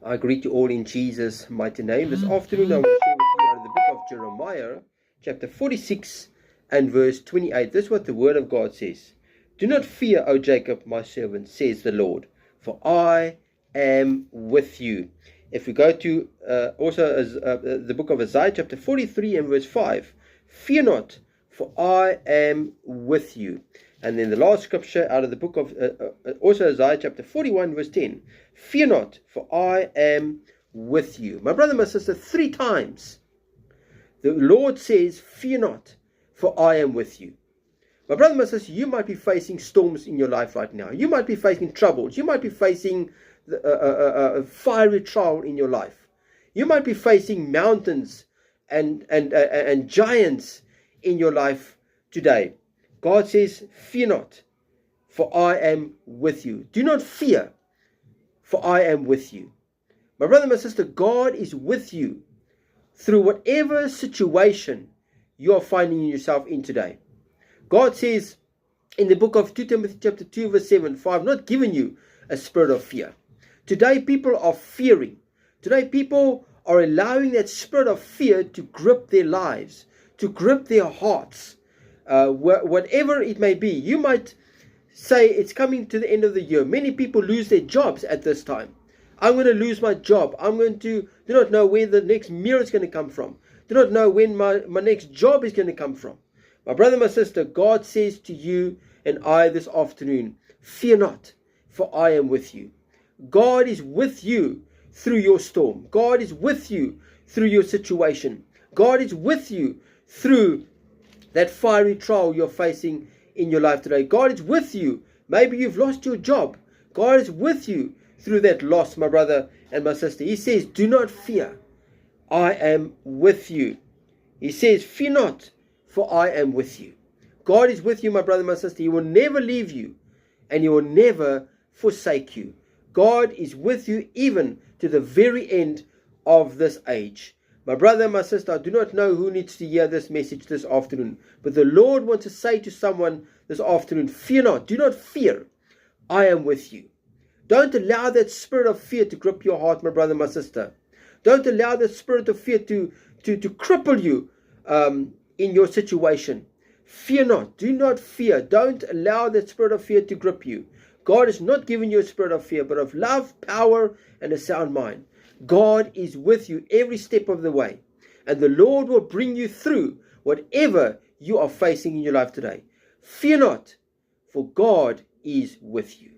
I greet you all in Jesus' mighty name. This afternoon I'm going to share with you out of the book of Jeremiah, chapter 46 and verse 28. This is what the word of God says. Do not fear, O Jacob, my servant, says the Lord, for I am with you. If we go to the book of Isaiah, chapter 43 and verse 5, fear not, for I am with you. And then the last scripture out of the book of also Isaiah chapter 41 verse 10. Fear not, for I am with you. My brother, my sister, 3 times the Lord says, fear not, for I am with you. My brother, my sister, you might be facing storms in your life right now. You might be facing troubles. You might be facing a fiery trial in your life. You might be facing mountains and giants in your life today. God says, fear not, for I am with you. Do not fear, for I am with you. My brother, my sister, God is with you through whatever situation you are finding yourself in today. God says in the book of 2 Timothy chapter 2 verse 7, for I have not given you a spirit of fear. Today people are fearing. Today people are allowing that spirit of fear to grip their lives, to grip their hearts. Whatever it may be. You might say it's coming to the end of the year. Many people lose their jobs at this time. I'm going to lose my job. Do not know where the next meal is going to come from. Do not know when my next job is going to come from. My brother, my sister, God says to you and I this afternoon, fear not, for I am with you. God is with you through your storm. God is with you through your situation. God is with you through that fiery trial you're facing in your life today. God is with you. Maybe you've lost your job. God is with you through that loss, my brother and my sister. He says, do not fear. I am with you. He says, fear not, for I am with you. God is with you, my brother, my sister. He will never leave you and He will never forsake you. God is with you even to the very end of this age. My brother, my sister, I do not know who needs to hear this message this afternoon, but the Lord wants to say to someone this afternoon, fear not, do not fear, I am with you. Don't allow that spirit of fear to grip your heart, my brother, my sister. Don't allow that spirit of fear to cripple you in your situation. Fear not, do not fear. Don't allow that spirit of fear to grip you. God has not given you a spirit of fear, but of love, power, and a sound mind. God is with you every step of the way. And the Lord will bring you through whatever you are facing in your life today. Fear not, for God is with you.